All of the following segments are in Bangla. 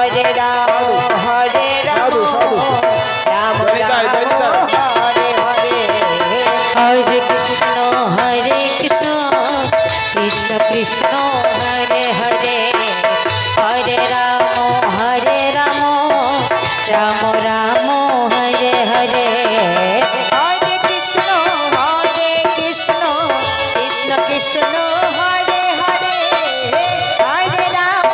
হরে রাম হরে রাম রাম রাম হরে হরে হরে কৃষ্ণ কৃষ্ণ কৃষ্ণ হরে হরে হরে রাম রাম রাম হরে হরে হরে কৃষ্ণ কৃষ্ণ কৃষ্ণ হরে হরে হরে রাম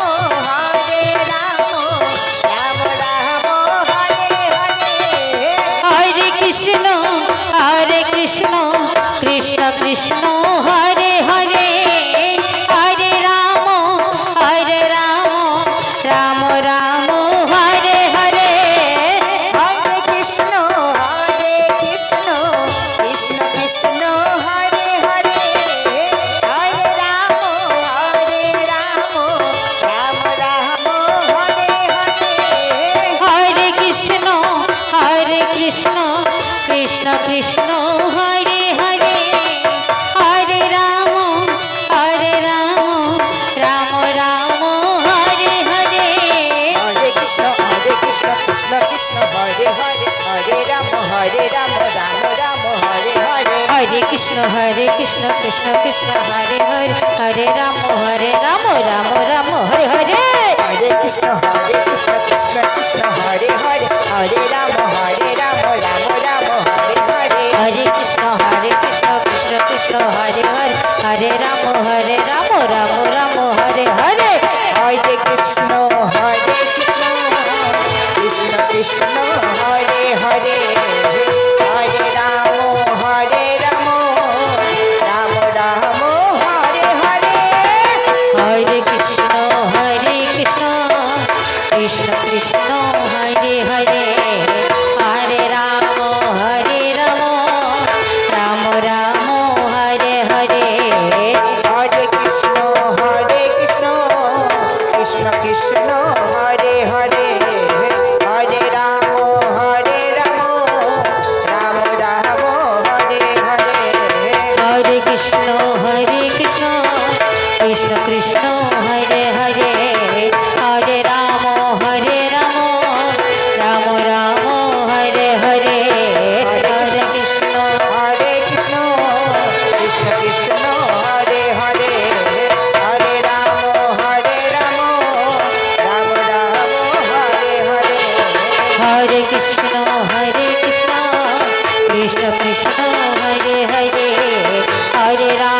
রাম রাম হরে হরে হরে কৃষ্ণ কৃষ্ণ কৃষ্ণ হরে হরে হরে রাম রাম রাম হরে হরে হরে কৃষ্ণ কৃষ্ণ কৃষ্ণ হরে হরে হরে রাম রাম রাম হরে হরে হরে কৃষ্ণ কৃষ্ণ কৃষ্ণ হরে হরে হরে রাম রাম রাম হরে হরে হরে কৃষ্ণ কৃষ্ণ কৃষ্ণ হরে হরে হরে রাম রাম রাম হরে হরে হরে কৃষ্ণ কৃষ্ণ কৃষ্ণ হরে হরে হরে রাম রাম রাম হরে হরে হরে কৃষ্ণ কৃষ্ণ কৃষ্ণ হরে হরে হরে রাম রাম রাম হরে হরে হরে কৃষ্ণ কৃষ্ণ কৃষ্ণ হরে হরে হরে রাম রাম রাম হরে হরে হরে কৃষ্ণ কৃষ্ণ কৃষ্ণ হরে হরে হরে রাম রাম রাম হরে হরে হরে কৃষ্ণ কৃষ্ণ কৃষ্ণ হরে হরে হরে রাম রাম রাম হরে হরে হরে কৃষ্ণ কৃষ্ণ কৃষ্ণ হরে হরে হরে রাম রাম রাম হরে হরে হরে কৃষ্ণ কৃষ্ণ কৃষ্ণ হরে হরে হরে রাম রাম রাম হরে হরে হরে কৃষ্ণ কৃষ্ণ কৃষ্ণ হরে হরে হরে রাম রাম রাম হরে হরে হরে কৃষ্ণ কৃষ্ণ কৃষ্ণ হরে হরে হরে রাম